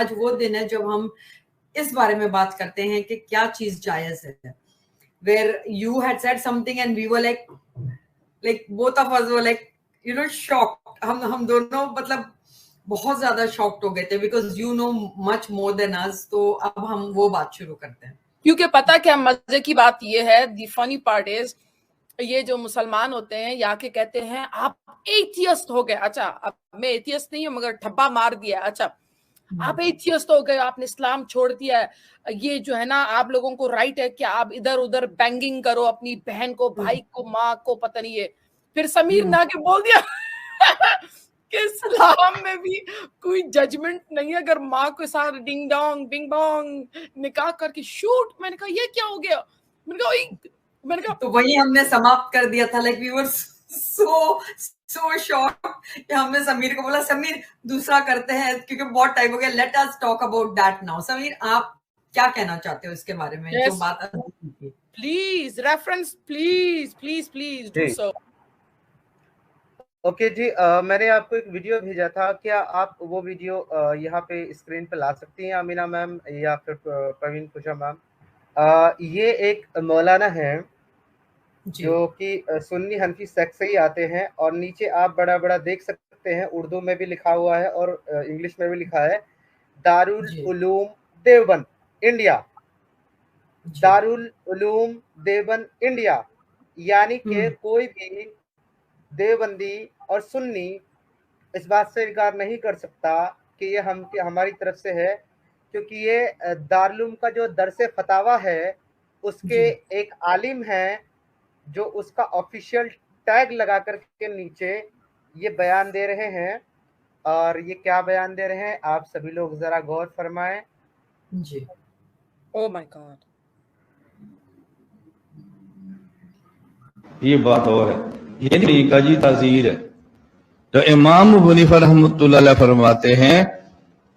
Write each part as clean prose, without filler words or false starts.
आज वो दिन है जब हम इस बारे में बात करते हैं कि क्या चीज जायज है. Where you had said something and we were like both of us were like, shocked. हम दोनों मतलब बहुत ज्यादा शॉक्ड हो गए थे because you know much more than us. तो अब हम वो बात शुरू करते हैं. क्योंकि पता क्या मजे की बात ये है, the funny part is, ये जो मुसलमान होते हैं यहाँ के कहते हैं आप एथियस्ट हो गए. अच्छा, अब मैं एथियस्ट नहीं हूँ मगर ठप्पा मार दिया. अच्छा, आप एथियस्ट हो गए, आपने इस्लाम छोड़ दिया है, ये जो है ना आप लोगों को राइट है कि आप इधर उधर बैंगिंग करो अपनी बहन को, भाई को, माँ को, पता नहीं है. फिर समीर ना के बोल दिया कि इस्लाम में भी कोई जजमेंट नहीं है, अगर माँ के साथ डिंग डोंग बिंग बोंग निकाह करके शूट. मैंने कहा ये क्या हो गया. मैंने कहा तो वही हमने समाप्त कर दिया था. Like we were so shocked कि हमने समीर को बोला समीर दूसरा करते हैं क्योंकि बहुत टाइम हो गया. Let us talk about that now. Sameer आप क्या कहना चाहते हो इसके बारे में? yes, जो बात please reference please do so. Okay जी, मैंने आपको एक वीडियो भेजा था. क्या आप वो वीडियो यहाँ पे स्क्रीन पे ला सकती हैं अमीना मैम या फिर प्रवीण पूजा मैम? ये एक मौलाना है जो कि सुन्नी हनफी सेक्ट से ही आते हैं और नीचे आप बड़ा बड़ा देख सकते हैं, उर्दू में भी लिखा हुआ है और इंग्लिश में भी लिखा है, दारुल उलूम देवबंद इंडिया. दारुल उलूम देवबंद इंडिया यानी कि कोई भी देवबंदी और सुन्नी इस बात से इनकार नहीं कर सकता कि ये हमारी तरफ से है, क्योंकि ये दारुल का जो दरसे फतावा है उसके एक आलिम हैं जो उसका ऑफिशियल टैग लगा कर के नीचे ये बयान दे रहे हैं. और ये क्या बयान दे रहे हैं आप सभी लोग जरा गौर फरमाएं. जी. ओह माय गॉड, ये बात और है, ये तरीका जी ताज़ीर है. तो इमाम अबू हनीफा रहमतुल्लाह अलैह फरमाते हैं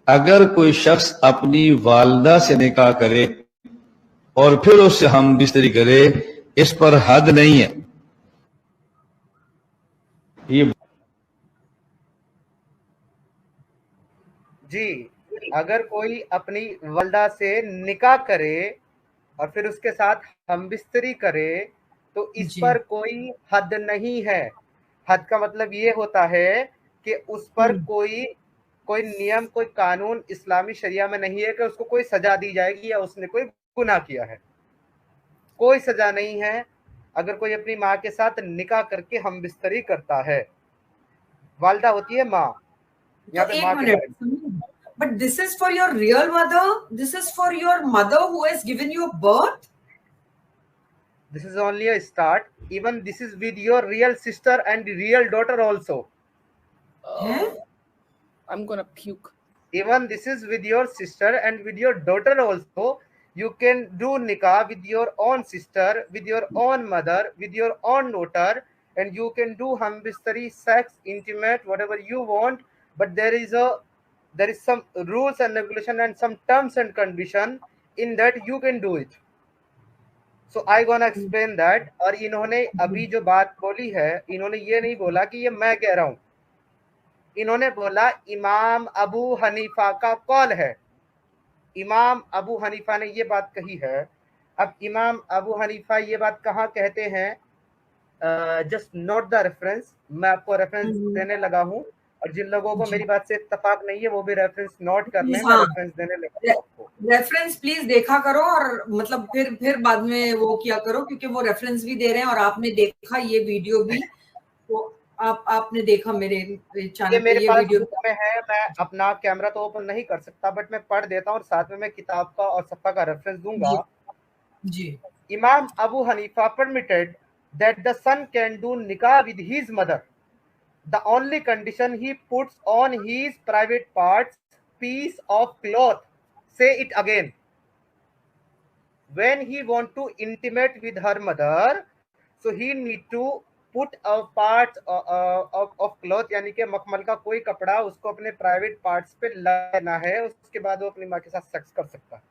अगर कोई शख्स अपनी वालिदा से निकाह करे और फिर उससे हम बिस्तरी करे, इस पर हद नहीं है. ये जी, अगर कोई अपनी वालिदा से निकाह करे और फिर उसके साथ हम बिस्तरी करे तो इस पर कोई हद नहीं है. हद का मतलब ये होता है कि उस पर कोई नियम, कोई कानून इस्लामी शरिया में नहीं है कि उसको कोई सजा दी जाएगी या उसने कोई गुनाह किया है. कोई सजा नहीं है अगर कोई अपनी माँ के साथ निकाह करके हम बिस्तरी करता है. वालिदा होती है माँ. यहाँ पे माँ के But this is for your real mother. This is for your mother who has given you birth. This is only a start. Even this is with your real sister and real daughter also. I'm gonna puke. Even this is with your sister and with your daughter also. You can do nikah with your own sister, with your own mother, with your own daughter, and you can do hambistari, sex, intimate, whatever you want. But there is some rules and regulation and some terms and condition in that you can do it. So I gonna explain that. और इन्होंने अभी जो बात बोली है, इन्होंने ये नहीं बोला कि ये मैं कह रहा हूँ. इन्होंने बोला इमाम अबू हनीफा का कौल है. इमाम अबू हनीफा ने ये बात कही है. अब इमाम अबू हनीफा ये बात कहाँ कहते हैं? Just note the reference. मैं आपको रेफरेंस देने लगा हूँ और जिन लोगों को मेरी बात से इत्तेफाक नहीं है वो भी रेफरेंस नोट कर लें. मैं रेफरेंस देने लगा हूँ. रेफरेंस प्लीज देखा करो और मतलब फिर बाद में वो किया करो, क्योंकि वो रेफरेंस भी दे रहे हैं और आपने देखा ये वीडियो भी, तो आपने देखा मेरे चैनल पे ये वीडियो में है. मैं अपना कैमरा तो ओपन नहीं कर सकता बट मैं पढ़ देता हूँ और साथ में मैं किताब का और सफ़ा का रेफरेंस दूंगा. जी. इमाम Abu Hanifa permitted that the son can do nikah with his mother. The only condition he puts on his private parts piece of cloth. Say it again. When he want to intimate with her mother, so he need to put a part of cloth, यानी कि मखमल का कोई कपड़ा उसको अपने private parts पे लगाना है. उसके बाद वो अपनी माँ के साथ सेक्स कर सकता है.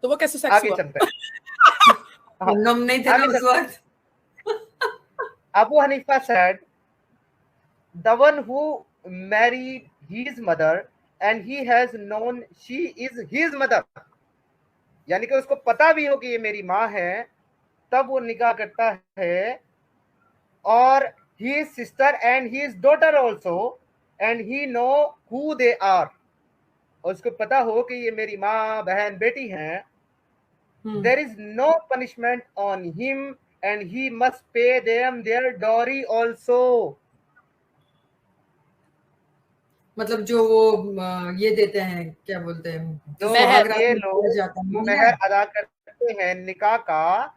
तो वो कैसे सेक्स आगे हुआ? चलते हैं. हम नहीं थे ना उस वक्त. Abu Hanifa said, the one who married his mother and he has known she is his mother, यानी कि उसको पता भी हो कि ये मेरी माँ है, तब वो निकाह करता है, और his sister and his daughter also, and he know who they are, और उसको पता हो कि ये मेरी माँ, बहन, बेटी हैं, there is no punishment on him and he must pay them their dowry also. मतलब जो वो ये देते हैं, क्या बोलते हैं, जो महर, ये लोग महर अदा करते हैं निकाह का,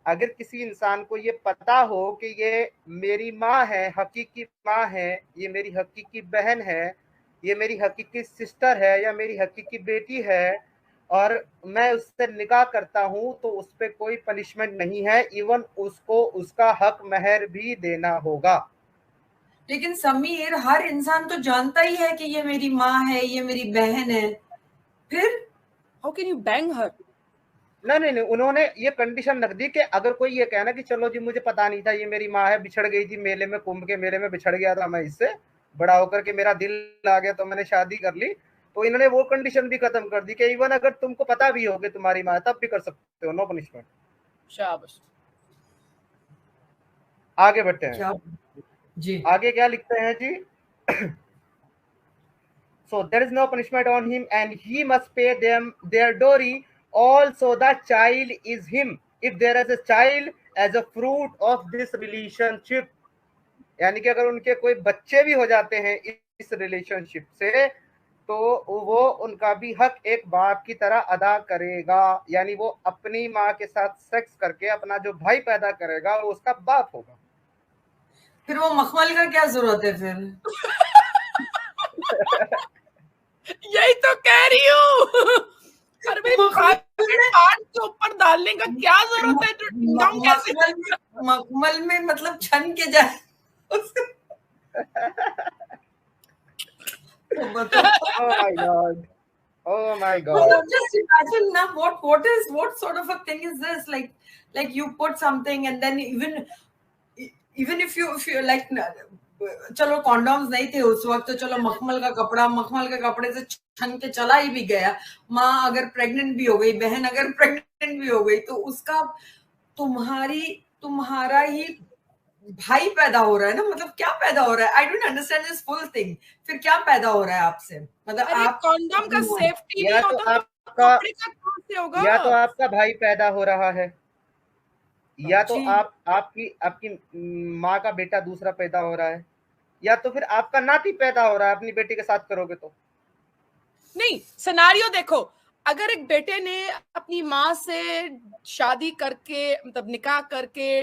अगर किसी इंसान को ये पता हो कि ये मेरी माँ है, हकीकी माँ है, ये मेरी हकीकी बहन है, ये मेरी हकीकी सिस्टर है, या मेरी हकीकी बेटी है, और मैं उससे निकाह करता हूँ, तो उस पर कोई पनिशमेंट नहीं है, इवन उसको उसका हक महर भी देना होगा। लेकिन समीर, हर इंसान तो जानता ही है कि ये मेरी माँ है, ये मेरी बहन है, फिर हाउ कैन यू बैंग हर? नहीं, उन्होंने ये कंडीशन रख दी कि अगर कोई ये कहना कि चलो जी मुझे पता नहीं था ये मेरी माँ है, बिछड़ गई थी मेले में, कुंभ के मेले में बिछड़ गया था मैं इससे, बड़ा होकर के मेरा दिल आ गया तो मैंने शादी कर ली, तो इन्होंने वो कंडीशन भी खत्म कर दी कि इवन अगर तुमको पता भी हो कि तुम्हारी माँ है तब भी कर सकते हो, नो पनिशमेंट। शाबाश। आगे बढ़ते हैं। क्या जी, आगे क्या लिखते हैं जी? So there is no punishment on him and he must pay them their dowry. Also the child is him if there is a child as a fruit of this relationship. यानी कि अगर उनके कोई बच्चे भी हो जाते हैं इस रिलेशनशिप से, तो वो उनका भी हक एक बाप की तरह अदा करेगा, यानी वो अपनी माँ के साथ सेक्स करके अपना जो भाई पैदा करेगा वो उसका बाप होगा। फिर वो मखमल का क्या जरूरत है फिर? यही तो कह रही हूँ। अरे भाई पान के ऊपर डालने का क्या जरूरत है? जो मखमल में मतलब छन के जाए Oh my God. Just imagine now what sort of a thing is this? Like you put something and then even if you like, चलो कॉन्डोम्स नहीं थे उस वक्त, तो चलो मखमल के कपड़े से छन के चला ही भी गया। माँ अगर प्रेग्नेंट भी हो गई, बहन अगर प्रेग्नेंट भी हो गई, तो उसका तुम्हारा ही भाई पैदा हो रहा है ना, मतलब क्या पैदा हो रहा है? I don't understand this full thing. फिर क्या पैदा हो रहा है आपसे? मतलब आप कॉन्डोम का सेफ्टी नहीं होता तो आपका या तो आपका भाई पैदा हो रहा है, या तो आपकी माँ का बेटा दूसरा पैदा हो रहा है, या तो फिर आपका नाती पैदा हो रहा है अपनी बेटी के साथ करोगे तो। नहीं, सिनेरियो देखो, अगर एक बेटे ने अपनी माँ से शादी करके, मतलब निकाह करके,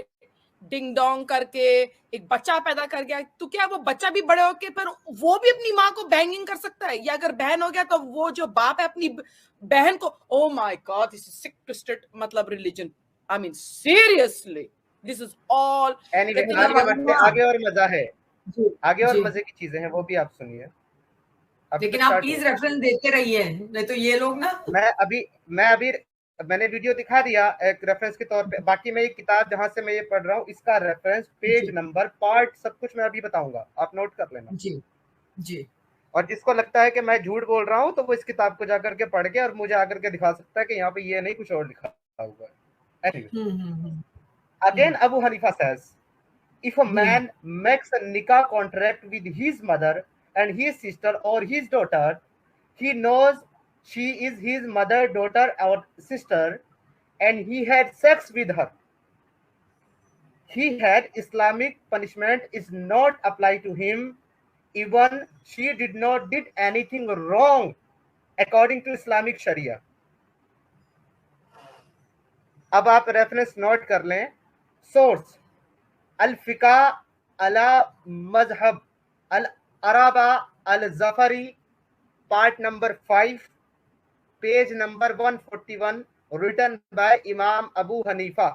डिंग डोंग करके एक बच्चा पैदा कर गया, तो क्या वो बच्चा भी बड़े होके पर वो भी अपनी माँ को बैंगिंग कर सकता है? या अगर बहन हो गया तो वो जो बाप है अपनी बहन को, oh my God, this is sick twisted मतलब religion. I mean seriously, this is all. Anyway, आगे और मजा है, आगे और मजे की चीजें हैं, वो भी आप सुनिए। लेकिन आप प्लीज रेफरेंस देते रहिए, नहीं तो ये लोग ना, मैंने वीडियो दिखा दिया एक रेफरेंस के तौर पे। बाकी मैं ये किताब जहां से मैं ये पढ़ रहा हूँ, इसका रेफरेंस, पेज नंबर, पार्ट, सब कुछ मैं अभी बताऊंगा, आप नोट कर लेना। जी। और जिसको लगता है कि मैं झूठ बोल रहा हूँ, तो वो इस किताब को जाकर के पढ़ के और मुझे आकर के दिखा सकता है कि यहाँ पे ये नहीं, कुछ और लिखा हुआ है। Anyway, again Abu Hanifa says, if a man makes a nikah contract with his mother and his sister or his daughter, he knows she is his mother, daughter or sister, and he had sex with her. He had Islamic punishment is not applied to him, even she did not did anything wrong according to Islamic Sharia. अब आप reference note कर लें। Source अल-फिका अला मजहब अल-अराबा अल-जफरी, part number 5, page number 141, written by इमाम अबू हनीफा।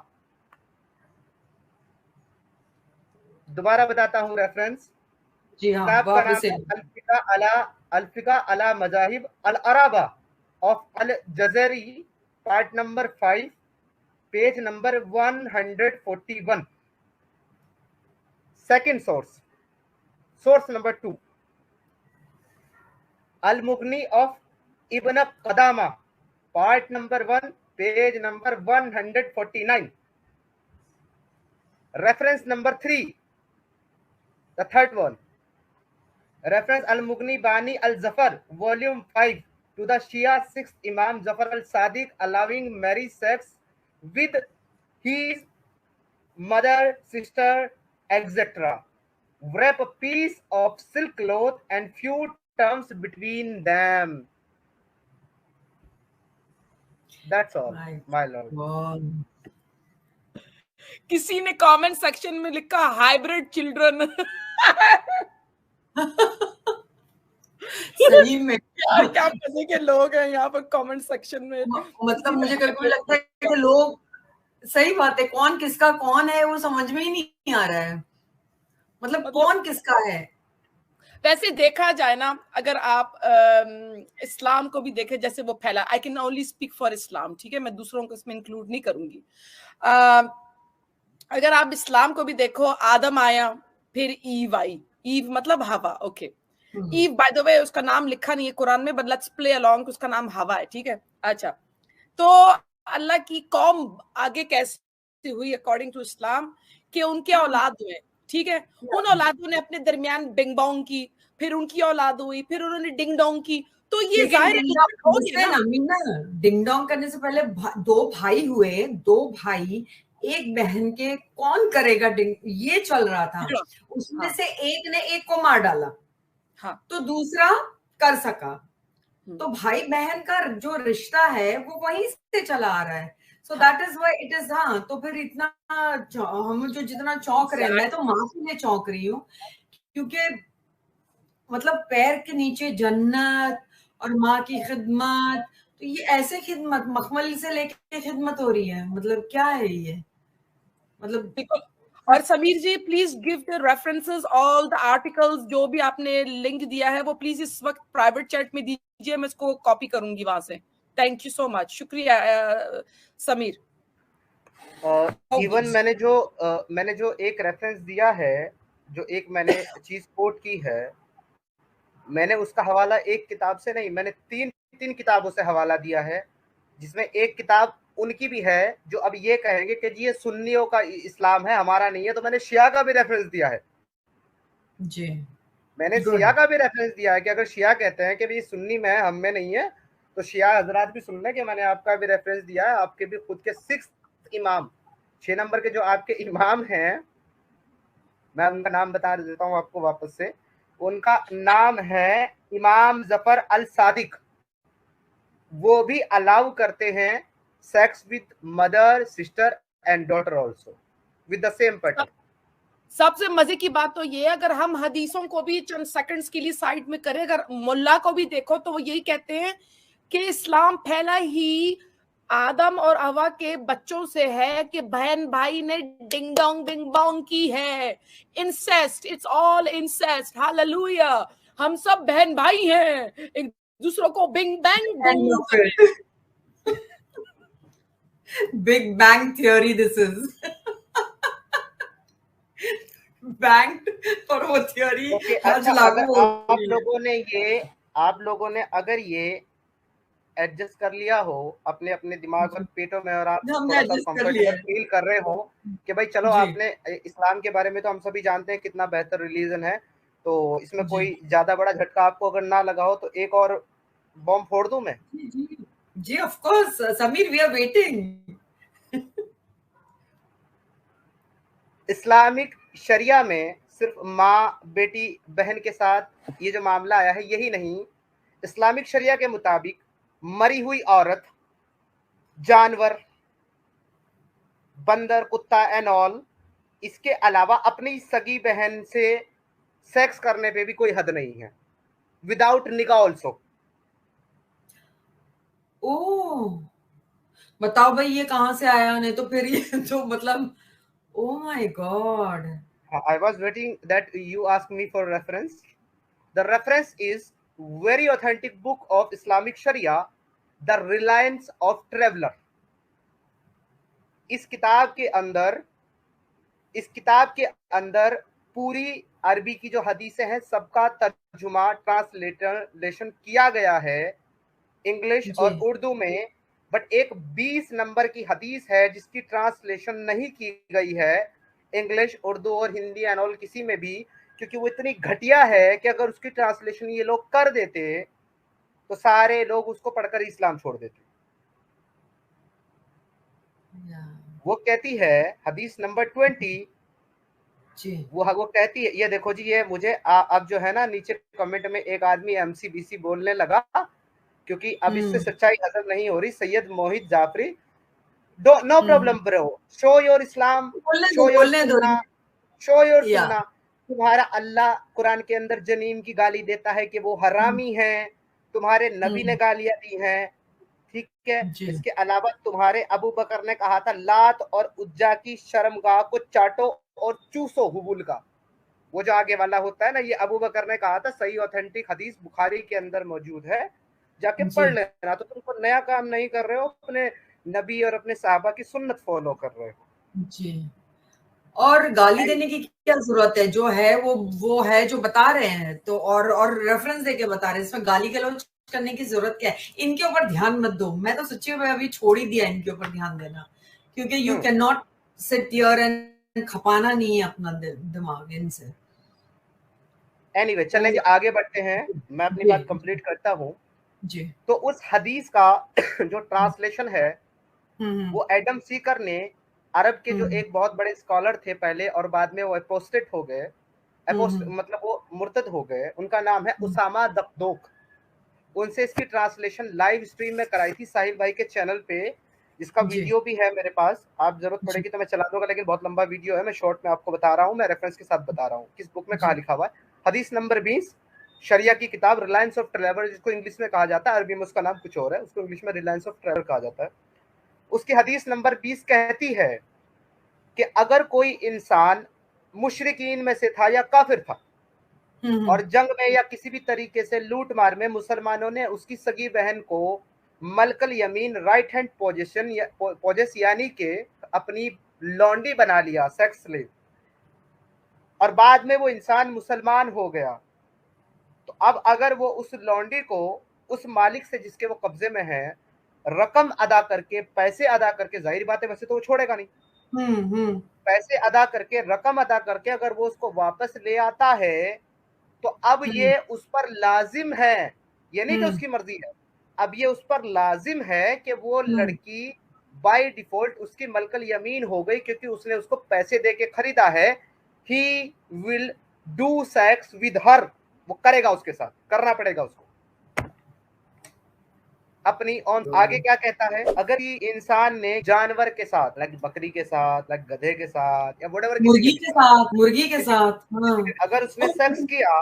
दोबारा बताता हूँ रेफरेंस। जी हाँ, किताब का नाम अल-फिका अला मजाहिब अल-अराबा ऑफ अल-जज़री, part number 5, page number 141। Second source number 2, Al-Mughni of Ibn Qadama, part number 1, page number 149. Reference number 3, the third one. Reference Al-Mughni Bani Al-Zafar, volume 5, to the Shia 6th Imam Zafar al-Sadiq allowing marriage sex with his mother, sister, etc. Wrap a piece of silk cloth and few terms between them. That's all, my lord. Wow. किसी ने comment section में लिखा hybrid children. सही में क्या मजे के लोग हैं यहाँ पर कमेंट सेक्शन में। मतलब मुझे कभी लगता है कि लोग, सही बात है, कौन किसका कौन है वो समझ में ही नहीं आ रहा है। मतलब कौन किसका है। वैसे देखा जाए ना, अगर आप इस्लाम को भी देखें जैसे वो फैला, I can only speak for इस्लाम, ठीक है, मैं दूसरों को इसमें इंक्लूड नहीं करूंगी। अगर आप इस्लाम को भी देखो, आदम आया, फिर ईव आई, ईव मतलब हवा, okay. Eve by the way उसका नाम लिखा नहीं है कुरान में, बट लेट्स प्ले अलोंग, उसका नाम हवा है, ठीक है। अच्छा, तो अल्लाह की कौम आगे कैसे हुई अकॉर्डिंग टू इस्लाम, कि उनके औलाद हुए, ठीक है। उन औलादों ने अपने दरमियान बिंग बोंग की, फिर उनकी औलाद हुई, फिर उन्होंने डिंग डोंग की। तो ये जाहिर है डिंग डोंग करने से पहले दो भाई हुए, दो भाई एक बहन के, कौन करेगा डिंग, ये चल रहा था। उसमें से एक ने एक को मार डाला, हाँ, तो दूसरा कर सका। तो भाई बहन का जो रिश्ता है वो वहीं से चला आ रहा है। So that is why it is. हाँ, तो फिर इतना हम जो जितना चौंक रहे हैं, मैं तो माँ के लिए चौंक रही हूँ, क्योंकि मतलब पैर के नीचे जन्नत और माँ की खिदमत, तो ये ऐसे खिदमत मखमल से लेके खिदमत हो रही है, मतलब क्या है ये, मतलब। और Sameer ji please give the references, all the articles, जो भी आपने लिंक दिया है वो प्लीज इस वक्त प्राइवेट चैट में दीजिए, मैं इसको कॉपी करूंगी वहां से। थैंक यू सो मच, शुक्रिया समीर। इवन मैंने जो एक रेफरेंस दिया है, जो एक मैंने चीज कोट की है, मैंने उसका हवाला एक किताब से नहीं, मैंने तीन किताबों से हवाला दिया है, जिसमें एक किताब उनकी भी है जो अब ये कहेंगे कि ये सुन्नियों का इस्लाम है, हमारा नहीं है। तो मैंने शिया का भी रेफरेंस दिया है जी, मैंने शिया का भी रेफरेंस दिया है कि अगर शिया कहते हैं कि भाई सुन्नी में है, हम में नहीं है, तो शिया हजरात भी सुन लें कि मैंने आपका भी रेफरेंस दिया है। आपके भी खुद के 6 इमाम, 6 नंबर के जो आपके इमाम हैं, मैं उनका नाम बता देता हूँ आपको वापस से। उनका नाम है इमाम जफर अल सादिक। वो भी अलाउ करते हैं sex with mother, sister and daughter also with the same partner. सबसे मजे की बात तो ये, अगर हम हदीसों को भी चंद सेकंड्स के लिए साइड में करें, अगर मुल्ला को भी देखो तो वो यही कहते हैं कि इस्लाम फैला ही आदम और हवा के बच्चों से है, कि बहन भाई ने डिंग डोंग बिंग बोंग की है, incest, it's all incest, hallelujah, हम सब बहन भाई हैं, एक दूसरों को bing bang big bang theory, this is bank और वो थियोरी आज लागू हो गई है। आप लोगों ने अगर ये एडजस्ट कर लिया हो अपने अपने दिमाग और पेटों में, और आप थोड़ा सा कंफर्टेबल फील कर रहे हो कि भाई चलो, आपने इस्लाम के बारे में तो हम सभी जानते हैं कितना बेहतर रिलीजन है, तो इसमें कोई ज्यादा बड़ा झटका आपको अगर ना लगा हो, तो एक और बॉम्ब फोड़ दूं मैं। जी of course Sameer, we are waiting. Islamic शरिया में सिर्फ माँ बेटी बहन के साथ ये जो मामला आया है यही नहीं, इस्लामिक शरिया के मुताबिक मरी हुई औरत, जानवर, बंदर, कुत्ता एंड ऑल, इसके अलावा अपनी सगी बहन से सेक्स करने पे भी कोई हद नहीं है, विदाउट निकाह ऑल्सो। ओह, बताओ भाई ये कहां से आया, नहीं तो फिर ये तो मतलब, oh my god, I was waiting that you ask me for reference. The reference is very authentic book of Islamic Sharia, The Reliance of Traveler. इस किताब के अंदर पूरी अरबी की जो हदीसें हैं सबका तर्जुमा ट्रांसलेशन किया गया है इंग्लिश और उर्दू में, बट एक 20 नंबर की हदीस है जिसकी ट्रांसलेशन नहीं की गई है इंग्लिश, उर्दू और हिंदी एंड ऑल किसी में भी, क्योंकि वो इतनी घटिया है कि अगर उसकी ट्रांसलेशन ये लोग कर देते तो सारे लोग उसको पढ़कर इस्लाम छोड़ देते। वो कहती है हदीस नंबर 20 वो कहती है, ये देखो जी, ये मुझे अब जो है ना नीचे कमेंट में एक आदमी MCBC बोलने लगा क्योंकि अब इससे सच्चाई हजम नहीं हो रही। Syed Mohit Jafri, no problem bro, show your Islam, show your Sunnah, show your Sunnah. तुम्हारा अल्लाह कुरान के अंदर जनीम की गाली देता है कि वो हरामी है, तुम्हारे नबी ने गालियां दी हैं, ठीक है। इसके अलावा तुम्हारे अबू बकर ने कहा था लात और उज्जा की शर्मगाह को चाटो और चूसो हुबुल का, वो जो आगे वाला होता है ना, ये अबू बकर ने कहा था। सही ऑथेंटिक हदीस बुखारी के अंदर मौजूद है, जाके पढ़ लेना। तो तुम नया काम नहीं कर रहे हो, अपने नबी और अपने साहबा की सुन्नत फॉलो कर रहे हो जी। और गाली देने की क्या जरूरत है, जो है वो है जो बता रहे हैं, तो और रेफरेंस देके बता रहे हैं, इसमें गाली गलौज करने की जरूरत क्या है। इनके ऊपर ध्यान मत दो, मैं तो सच्ची में अभी छोड़ ही दिया इनके ऊपर ध्यान देना, क्योंकि you can not sit here and खपाना नहीं है अपना दिमाग इनसे। एनीवे, चलेंगे आगे बढ़ते हैं, मैं अपनी बात कंप्लीट करता हूँ जी। तो उस हदीस का जो ट्रांसलेशन है वो एडम सीकर ने, अरब के जो एक बहुत बड़े स्कॉलर थे पहले और बाद में वो अपोस्टेट हो गए, मतलब वो मुर्तद हो गए, उनका नाम है उसामा दकदोक। उनसे इसकी ट्रांसलेशन लाइव स्ट्रीम में कराई थी साहिल भाई के चैनल पे, जिसका वीडियो भी है मेरे पास। आप जरूरत पड़ेगी तो मैं चला दूंगा, लेकिन बहुत लंबा वीडियो है, मैं शॉर्ट में आपको बता रहा हूँ, मैं रेफरेंस के साथ बता रहा हूँ किस बुक में कहा लिखा हुआ है। हदीस नंबर 20, शरिया की किताब रिलायंस ऑफ ट्रेवल, जिसको इंग्लिश में कहा जाता है, अरबी में उसका नाम कुछ और है, उसको इंग्लिश में रिलायंस ऑफ ट्रेवल कहा जाता है। उसकी हदीस नंबर 20 कहती है कि अगर कोई इंसान मुशरिकीन में से था या काफिर था और जंग में या किसी भी तरीके से लूट मार में मुसलमानों ने उसकी सगी बहन को मलकल यमीन राइट हैंड पोजेस यानी के अपनी लौंडी बना लिया, सेक्स स्लेव, और बाद में वो इंसान मुसलमान हो गया, तो अब अगर वो उस लौंडी को उस मालिक से जिसके वो कब्जे में है रकम अदा करके, पैसे अदा करके, जाहिर बात है वैसे तो वो छोड़ेगा नहीं, पैसे अदा करके, रकम अदा करके अगर वो उसको वापस ले आता है तो अब ये उस पर लाजिम है, ये नहीं कि उसकी मर्जी है, अब ये उस पर लाजिम है कि वो लड़की बाय डिफॉल्ट उसकी मलकल यमीन हो गई, क्योंकि उसने उसको पैसे दे के खरीदा है। He will do sex with her, वो करेगा, उसके साथ करना पड़ेगा उसको अपनी। और आगे क्या कहता है, अगर ये इंसान ने जानवर के साथ, लाइक बकरी के साथ, लाइक गधे के साथ, या व्हाटएवर, मुर्गी के साथ, अगर उसने सेक्स किया